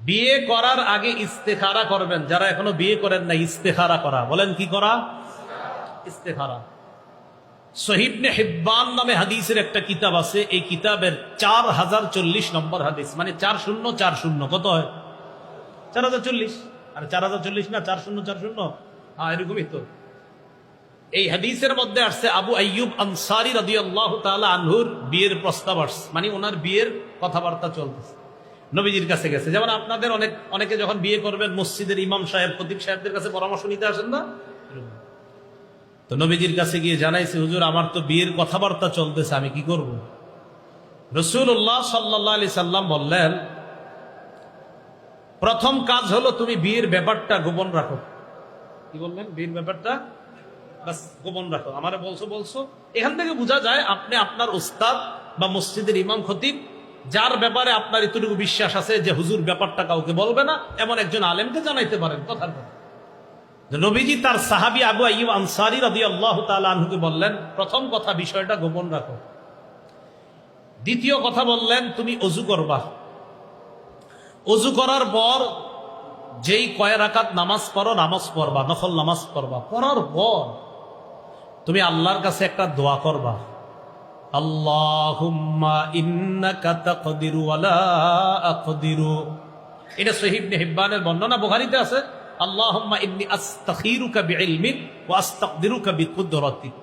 বিয়ে করার আগে ইস্তেখারা করবেন। যারা এখনো বিয়ে করেন না, ইস্তেখারা করা, বলেন কি করা? ইস্তেখারা। সহিহ ইবনে হিব্বান নামে হাদিসের একটা কিতাব আছে, এই কিতাবের 4040 নম্বর হাদিস, মানে 4040 কত হয়? 4040। আর 4040 না 4040, হ্যাঁ এরকমই তো। এই হাদিসের মধ্যে আসছে আবু আইয়ুব আনসারী রাদিয়াল্লাহু তাআলা আনহুর বিয়ের প্রস্তাব আসছে, মানে ওনার বিয়ের কথাবার্তা চলতেছে, নবীজির কাছে গেছে। যেমন আপনাদের অনেকে যখন বিয়ে করবেন মসজিদের ইমাম সাহেব, খতিব সাহেবদের কাছে পরামর্শ নিতে আসেন না? তো নবীজির কাছে গিয়ে জানাইছে, হুজুর আমার তো বিয়ের কথাবার্তা চলতেছে, আমি কি করব? রাসূলুল্লাহ সাল্লাল্লাহু আলাইহি সাল্লাম বললেন, প্রথম কাজ হলো তুমি বিয়ের ব্যাপারটা গোপন রাখো। কি বললেন? বিয়ের ব্যাপারটা বাস গোপন রাখো। আমারে বলছো। এখান থেকে বোঝা যায় আপনি আপনার উস্তাদ বা মসজিদের ইমাম খতিব, যার ব্যাপারে আপনার এতটুকু বিশ্বাস আছে যে হুজুর ব্যাপারটা কাউকে বলবে না, এমন একজন আলেমকে জানাইতে পারেন কথার কথা। নবীজি তার সাহাবী আবু আইয়ুব আনসারী রাদিয়াল্লাহু তাআলা আনহুকে বললেন, প্রথম কথা বিষয়টা গোপন রাখো। দ্বিতীয় কথা বললেন, তুমি ওযু করবা। ওযু করার পর যেই কয় রাকাত নামাজ পড়ো, নামাজ পড়বা, নফল নামাজ পড়বা। পড়ার পর তুমি আল্লাহর কাছে একটা দোয়া করবা, আল্লাহুম্মা ইন্নাকা তাকদিরু ওয়া লা আকদিরু। এটা সহিহ ইবনে হিব্বানের বর্ণনা, বুখারীতে আছে, আল্লাহুম্মা ইন্নী আস্তাখিরুকা বিইলমিক ওয়া আস্তাকদিরুকা বিকুদরাতিক।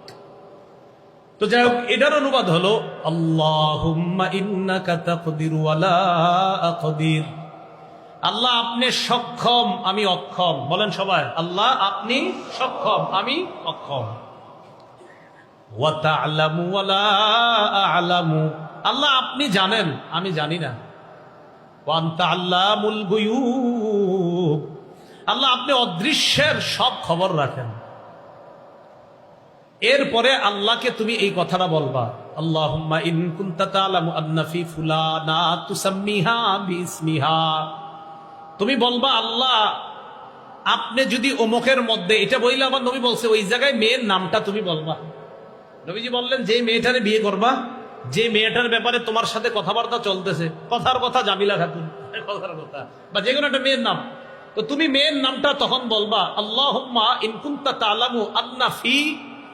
তো যাই হোক, এটার অনুবাদ হলো আল্লাহুম্মা ইন্নাকা তাকদিরু ওয়া লা আকদির। আল্লাহ আপনি সক্ষম, আমি অক্ষম। বলেন সবাই, আল্লাহ আপনি সক্ষম, আমি অক্ষম। ওয়া তা'লামু ওয়া লা আ'লামু, আল্লাহ আপনি জানেন, আমি জানি না। ওয়া আনতা আল্লামুল গুয়ুব, আল্লাহ আপনি অদৃশ্যের সব খবর রাখেন। এরপরে আল্লাহকে তুমি এই কথাটা বলবা, আল্লাহুম্মা ইন কুনতা তা'লামু আন্না ফি ফুলানা তুসাম্মিহা বিইসমিহা। তুমি বলবা, আল্লাহ আপনি যদি অমুকের মধ্যে, এটা বইলে আমার নবী বলছে ওই জায়গায় মেয়ের নামটা তুমি বলবা। নবীজি বললেন, যে মেয়েটারে বিয়ে করবা, যে মেয়েটার ব্যাপারে তোমার সাথে কথাবার্তা চলতেছে, কথার কথা জামিলা খাতুন, কথার কথা, বা যে কোনো একটা মেয়ের নাম, তো তুমি মেয়ের নামটা তখন বলবা, আল্লাহুম্মা ইন কুনতা তা'লামু আন্না ফি,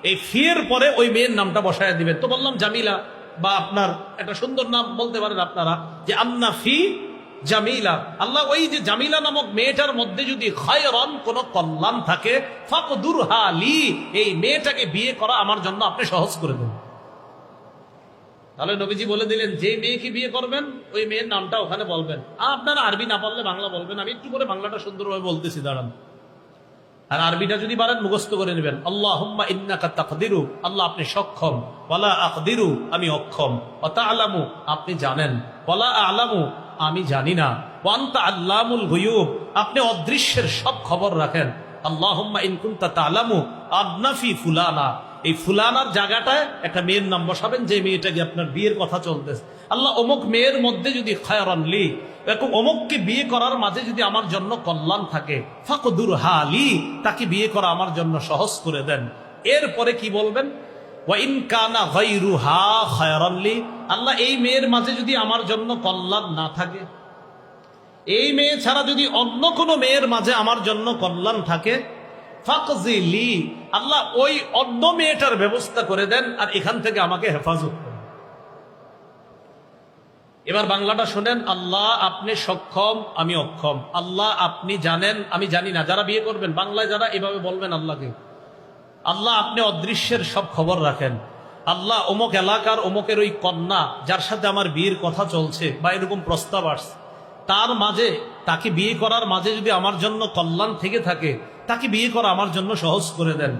এই ফি এর পরে ওই মেয়ের নামটা বসায় দিবেন। তো বললাম জামিলা, বা আপনার একটা সুন্দর নাম বলতে পারেন আপনারা, যে আন্না ফি জামিলা। আল্লাহ ওই যে জামিলা নামক মেয়েটার মধ্যে যদি খায়রান, কোন কল্যাণ থাকে, ফাকদুরহা লি, এই মেয়েটাকে বিয়ে করা আমার জন্য আপনি সহজ করে দেন। তাহলে নবীজি বলে দিলেন, যে মেয়েকে বিয়ে করবেন ওই মেয়ের নামটা ওখানে বলবেন। আপনারা আরবি না পারলে বাংলা বলবেন, আমি একটু করে বাংলাটা সুন্দরভাবে বলতেছি, দাঁড়ান। আর আরবিটা যদি পারেন মুখস্থ করে নেবেন, আল্লাহুম্মা ইন্নাকা তাকদিরু, আল্লাহ আপনি সক্ষম, ওয়ালা আকদিরু, আমি অক্ষম, ওয়া তা'লামু, আপনি জানেন, ওয়ালা আ'লামু, আমি জানি না, ওয়া আনতা আল্লামুল গুয়ুব, আপনি অদৃশ্যের সব খবর রাখেন। আল্লাহুম্মা ইন কুনতা তা'লামু আন্না ফি ফুলানা, এই ফুলানার জায়গাটায় একটা মেয়ের নাম বসাবেন, যে মেয়েটাকে আপনার বিয়ের কথা চলতেছে। আল্লাহ অমুক মেয়ের মধ্যে যদি খায়রান লি, অমুককে বিয়ে করার মাঝে যদি আমার জন্য কল্যাণ থাকে, ফাকদুরহা লি, তাকে বিয়ে করা আমার জন্য সহজ করে দেন। এরপরে কি বলবেন? ওয়া ইন কানা গায়রুহা খায়রান লি, আল্লাহ এই মেয়ের মাঝে যদি আমার জন্য কল্যাণ না থাকে, এই মেয়ে ছাড়া যদি অন্য কোনো মেয়ের মাঝে আমার জন্য কল্যাণ থাকে, ফাকজি লি, আল্লাহ ওই অন্য মেয়েটার ব্যবস্থা করে দেন, আর এখান থেকে আমাকে হেফাজত করেন। এবার বাংলাটা শোনেন, আল্লাহ আপনি সক্ষম, আমি অক্ষম, আল্লাহ আপনি জানেন, আমি জানি না। যারা বিয়ে করবেন বাংলায় যারা এভাবে বলবেন আল্লাহকে, আল্লাহ আপনি অদৃশ্যের সব খবর রাখেন। আল্লাহ অমুক এলাকার অমুকের ওই কন্যা যার সাথে আমার বিয়ের কথা চলছে বা এরকম প্রস্তাব আসছে, তার মাঝে, তাকে বিয়ে করার মাঝে যদি আমার জন্য কল্যাণ থেকে থাকে, তাকে বিয়ে করা আমার জন্য সহজ করে দেন।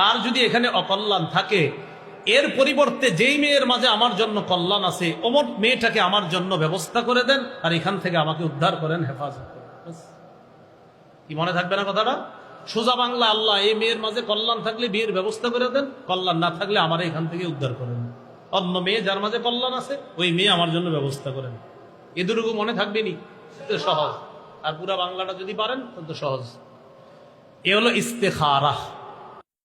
আর যদি এখানে অকল্যাণ থাকে, এর পরিবর্তে যেই মেয়ের মাঝে আমার জন্য কল্যাণ আছে, অমুক মেয়েটাকে আমার জন্য ব্যবস্থা করে দেন, আর এখান থেকে আমাকে উদ্ধার করেন, হেফাজত করেন। কি মনে থাকবে না কথাটা? সোজা বাংলা, আল্লাহ এই মেয়ের মাঝে কল্যাণ থাকলে বিয়ের ব্যবস্থা করে দেন, কল্যাণ না থাকলে আমার এখান থেকে উদ্ধার করেন। অন্য মেয়ে যার মাঝে কল্যাণ আছে, ওই মেয়ে আমার জন্য ব্যবস্থা করেন। এদুরুকু মনে থাকবে নি? সহজ। আর পুরা বাংলাটা যদি পারেন তো সহজ। এ হলো ইস্তেখারা।